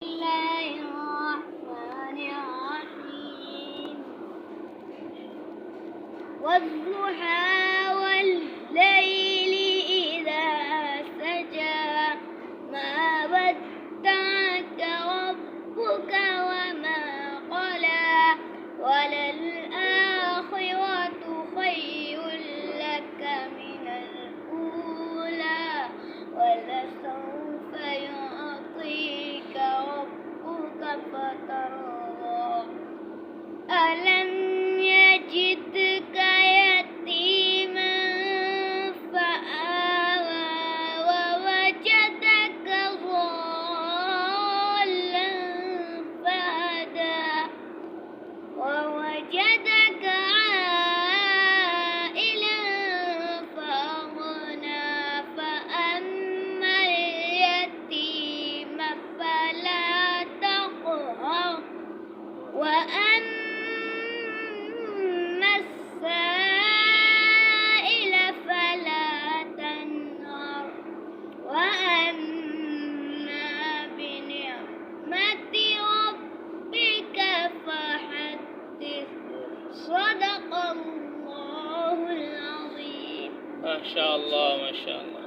الله الرحمن الرحيم والضحى والليل إذا سجى ما ودعك ربك وما قلى وللآخرة خير لك من الأولى ولسوف يعطيك ربك فترضى ألم يجدك يتيما فآوى ووجدك ضالا فهدى ووجدك عائلا فأغنى فأما اليتيم فلا تقهر وأما السائل فلا تنهر وأما بنعمة ربك فحدث صدق الله العظيم. ما شاء الله ما شاء الله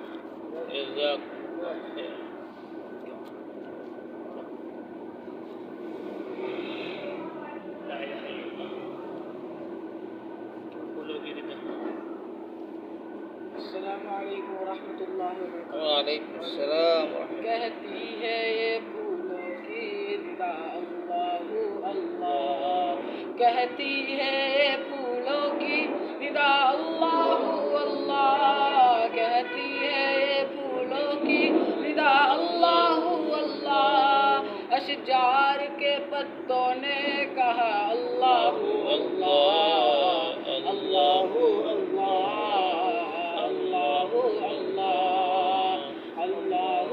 جزاكم الله خير. لا إله إلا الله. قولوا كده. السلام علیکم ورحمۃ اللہ وبرکاتہ. وعلیکم السلام ورحمۃ اللہ. کہتی ہے یہ پھولوں کی ندا اللہ اللہ، کہتی ہے یہ پھولوں کی ندا اللہ اللہ، کہتی ہے یہ پھولوں کی ندا اللہ اللہ، اشجار کے پتوں نے کہا اللہ اللہ اللہ اللہ اللہ اللہ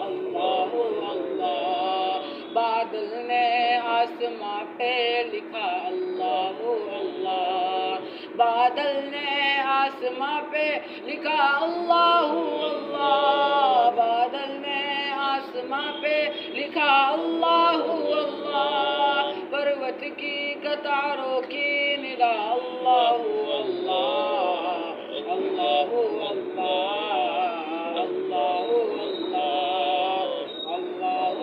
اللہ اللہ، بادل نے آسماں پہ لکھا اللہ اللہ، بادل نے آسماں پہ لکھا اللہ اللہ، بادل نے آسماں پہ لکھا اللہ اللہ، پروت کی قطاروں کی ندا اللہ اللہ اللہ اللہ اللہ اللہ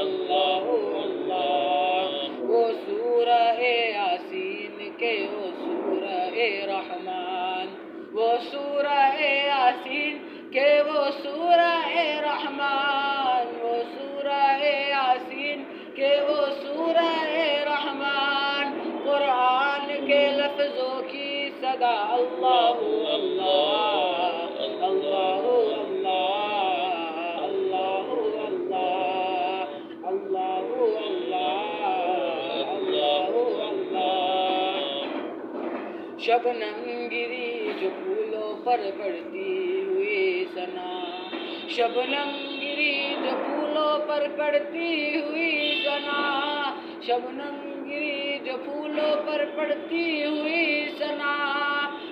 اللہ اللہ، وہ سورہ یاسین کے وہ سورہ رحمان، وہ سورہ یاسین کے وہ سورہ رحمان، وہ سورہ یاسین کے وہ سورہ رحمان، قرآن کے لفظوں کی صدا اللہ اللہ اللہ اللہ اللہ اللہ اللہ اللہ، شبنم گری جو پھولوں پر پڑتی ہوئی ثنا، شبنم گری جو پھولوں پر پڑتی ہوئی ثنا، شبنم گری جو پھولوں پر پڑتی ہوئی ثنا،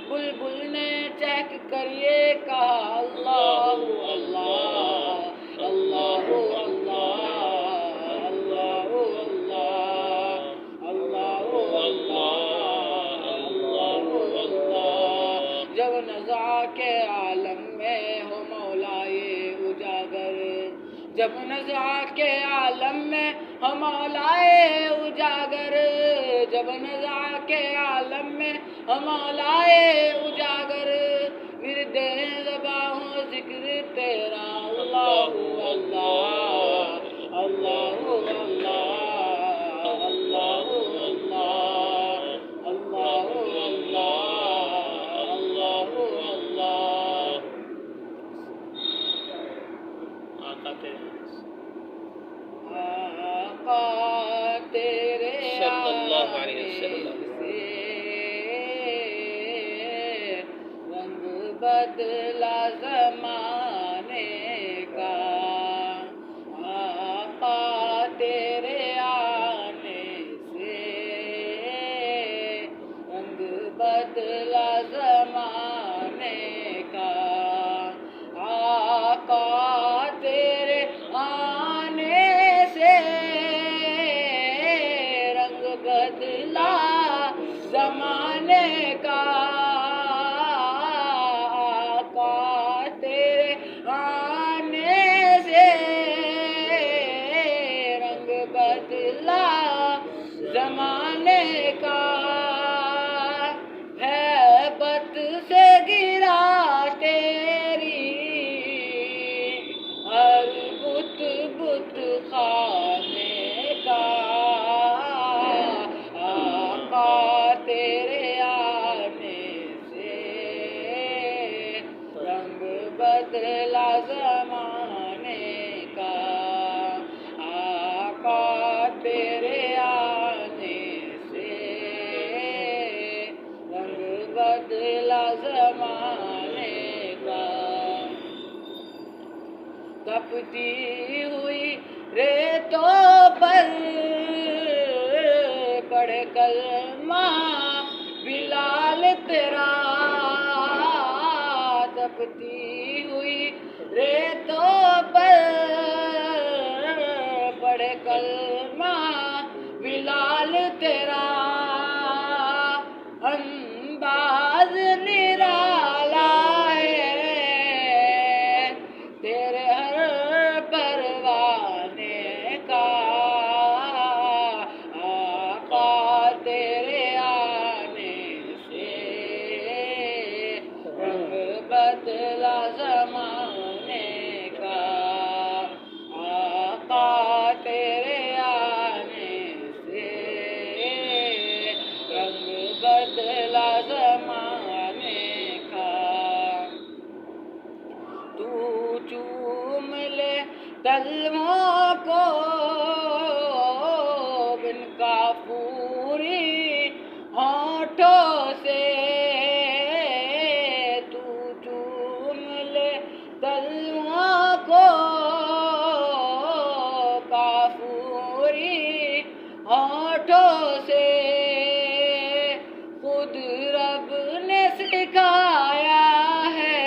بلبل نے چہک کر یہ کہا اللہ اللہ اللہ اللہ اللہ اللہ اللہ اللہ، جب نزع کے عالم میں ہو مولائے اجاگر، جب نزع کے عالم میں ہو مولائے اجاگر، جب نزع کے عالم میں ہو مولائے اجاگر، ورد زباں ہو ذکر تیرا اللہ اللہ اللہ اللہ اللہ اللہ اللہ اللہ۔ آقا تیرے آقا تیرے صلی اللہ علیہ وسلم سے رنگ بدلا زمانے کا، آقا تیرے آنے سے رنگ بدلا زمانے کا، آقا تپتی ہوئی ریتوں پر پڑھے کلمہ بلال تیرا، تپتی ہوئی ریتوں پر پڑھے کلمہ بلال تیرا، انداز نرالا ہے تیرے ہر پروانے کا، آقا تیرے آنے سے رنگ بدلا زمانے کا، آقا تیرے آنے سے رنگ بدلا زمانے کا، تو چوم لے تلووں کو بن کافوری ہونٹوں سے، تو چوم لے تلووں کو کافوری ہونٹوں سے، خود رب نے سکھایا ہے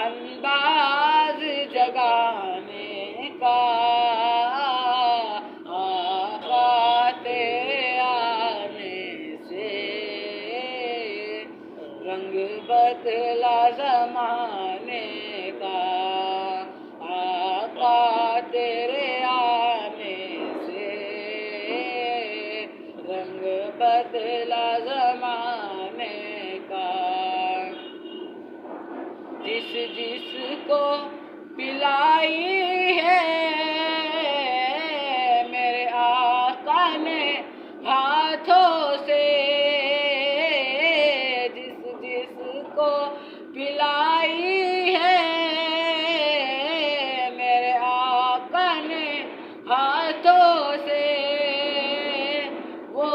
انداز جگانے کا، آقا تیرے آنے سے رنگ بدلا زمانے کا، آقا تیرے آنے سے رنگ بدلا زمانے کا، جس جس کو پلائی ہے میرے آقا نے ہاتھوں سے، جس جس کو پلائی ہے میرے آقا نے ہاتھوں سے، وہ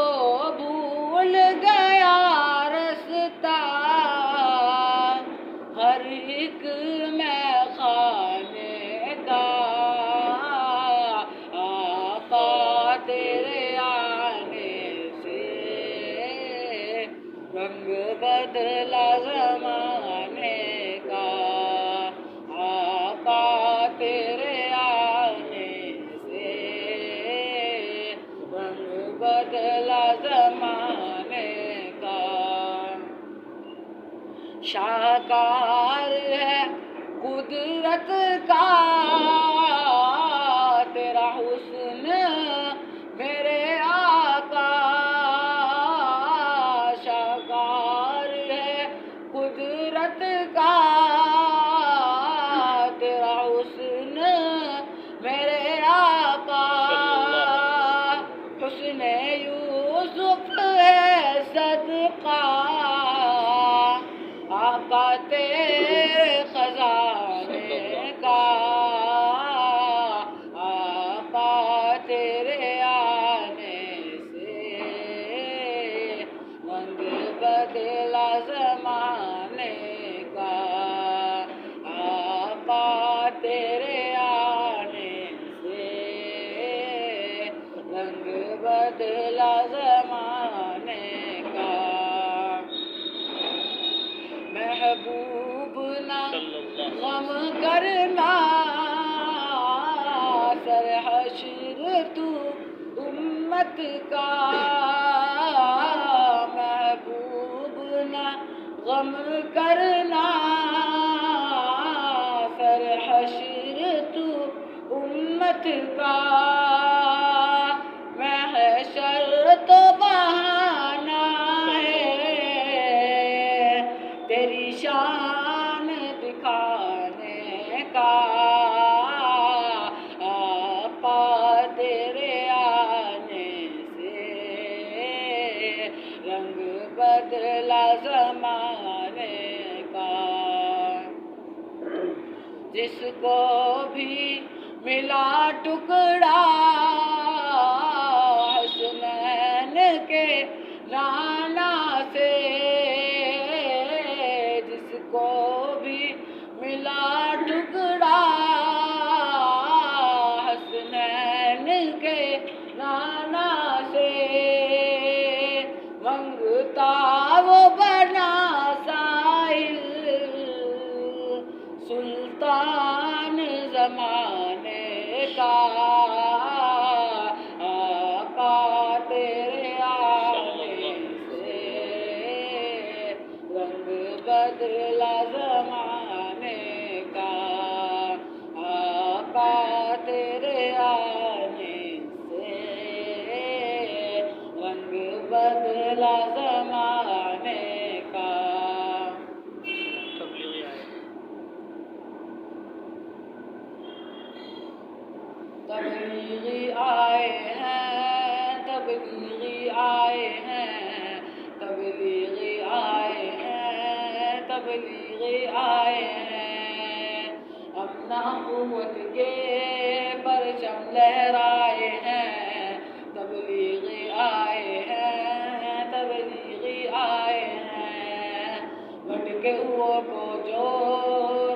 بھول گیا رستہ ہر ایک میں خانے کا، آقا تیرے آنے سے رنگ بدلا زمانے کا، آقا تیرے آنے سے رنگ بدلا زمانے کا، شاہکار ہے قدرت کا تیرا حسن میرے آقا، شاہکار ہے قدرت کا تیرا حسن میرے آقا، حسن یوسف ہے صدقہ آقا تیرے خزانے کا، آقا تیرے آنے سے رنگ بدلا زمانے کا، آقا تیرے آنے سے رنگ بدلا زمانے کا، محبوب نہ غم کرنا سر حشر تو امت کا، محبوب نہ غم کرنا سر حشر تو امت کا، محشر تو بہانہ ہے تیری شان دکھانے کا، آقا تیرے آنے سے رنگ بدلا زمانے کا، جس کو بھی ملا ٹکڑا حسنین کے نانا سے، جس کو بھی ملا ٹکڑا سلطان زمانے کا آقا تیرے آنے سے رنگ بدلا زمانے کا آقا تیرے آنے سے رنگ بدلا زمانے کا تبلیغی آئے تبلیغی آئے ہیں تبلیغی آئے ہیں تبلیغی آئے ہیں تبلیغی آئے ہیں اپنا قوت کے پرچم لہرائے ہیں تبلیغی آئے ہیں تبلیغی آئے ہیں بھٹکے ہوئوں کو جو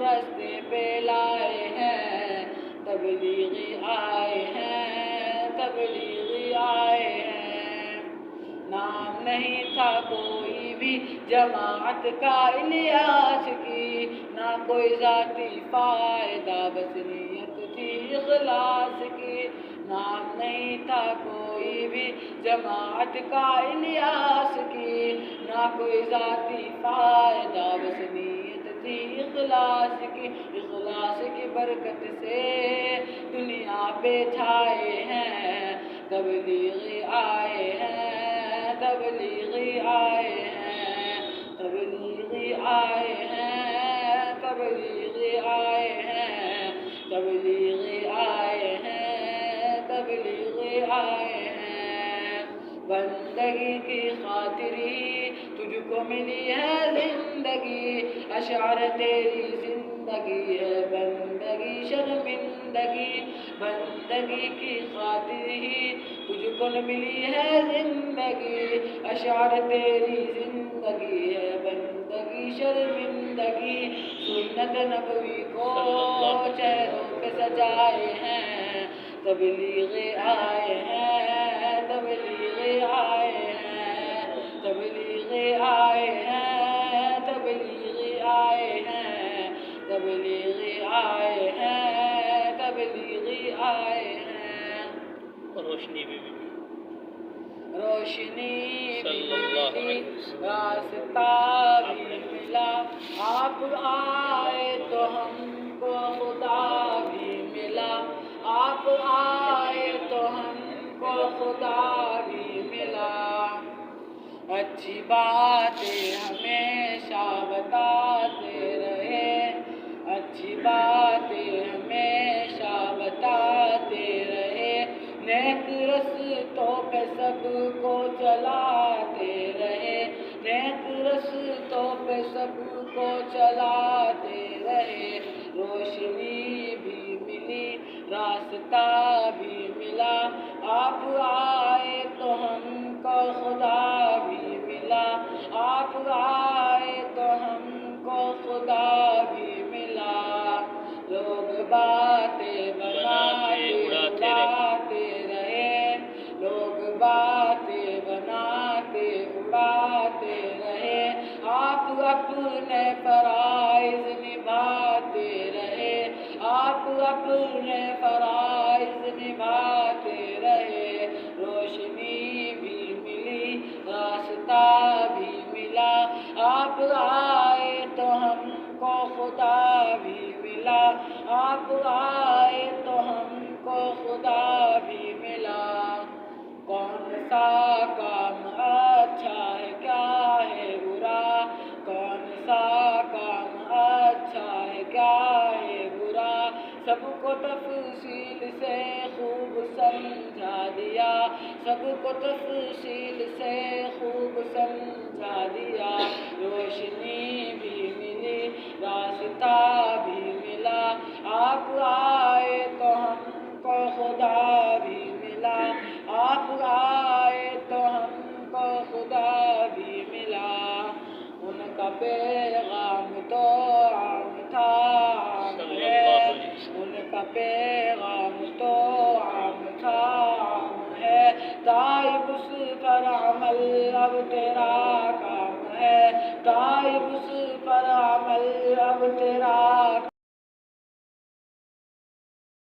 راستے پہ لائے ہیں تبلیغی آئے ہیں تبلیغی آئے ہیں نام نہیں تھا کوئی بھی جماعت کا الیاس کی نہ کوئی ذاتی فائدہ بس نیت تھی اخلاص کی نام نہیں تھا کوئی بھی جماعت کا الیاس کی نہ کوئی ذاتی فائدہ بس نیت تھی اخلاص کی برکت سے دنیا پہ چھائے ہیں تبلیغی آئے ہیں تبلیغی آئے ہیں تبلیغی آئے ہیں تبلیغی آئے ہیں تبلیغی آئے ہیں تبلیغی آئے ہیں بندگی کی خاطر ہی تجھ کو ملی ہے زندگی اشعار تیری زندگی ہے بندگی شرمندگی بندگی کی خاطر ہی تجھ کو ملی ہے زندگی اشعار تیری زندگی ہے بندگی شرمندگی سنت نبوی کو چہروں پہ سجائے ہیں تبلیغی آئے ہیں تبلیغی آئے ہیں تبلیغی آئے ہیں تبلیغی آئے ہیں تبلیغی آئے ہیں تبلیغی آئے ہیں روشنی بھی روشنی بھی صلی اللہ علیہ ملی وسلم راستہ بھی ملا آپ آئے تو ہم کو خدا بھی ملا آپ آئے تو ہم کو خدا بھی ملا اچھی باتیں ہمیشہ بتاتے رہے اچھی باتیں ہمیشہ بتاتے رہے نیک رستوں پہ سب کو چلاتے رہے نیک رستوں پہ سب کو چلاتے رہے روشنی بھی ملی راستہ بھی ملا آپ آئے تو ہم کو خدا بھی ملا آپ آئے تو ہم کو خدا بھی ملا لوگ باتیں بناتے اڑاتے رہے لوگ باتیں بناتے اڑاتے رہے آپ اپنے فرائض نبھاتے رہے آپ اپنے فرائض نبھاتے رہے روشنی بھی ملی راستہ بھی ملا آپ آئے تو ہم کو خدا بھی ملا آپ آئے تو ہم کو خدا بھی ملا کون سا کام اچھا ہے کیا ہے برا کون سا کام اچھا ہے کیا ہے برا سب کو تفصیل سے خوب سمجھا دیا سب کو تفصیل سے خوب سمجھا دیا روشنی بھی ملی راستہ بھی ملا آپ آئے تو ہم کو خدا بھی ملا آپ آئے تو ہم کو خدا بھی ملا ان کا پیغام تو عام تھا عام ہے ان کا پیغام تو عام تھا عام ہے تائب اس پر عمل اب تیرا کام ہے تائب اس پر عمل اب تیرا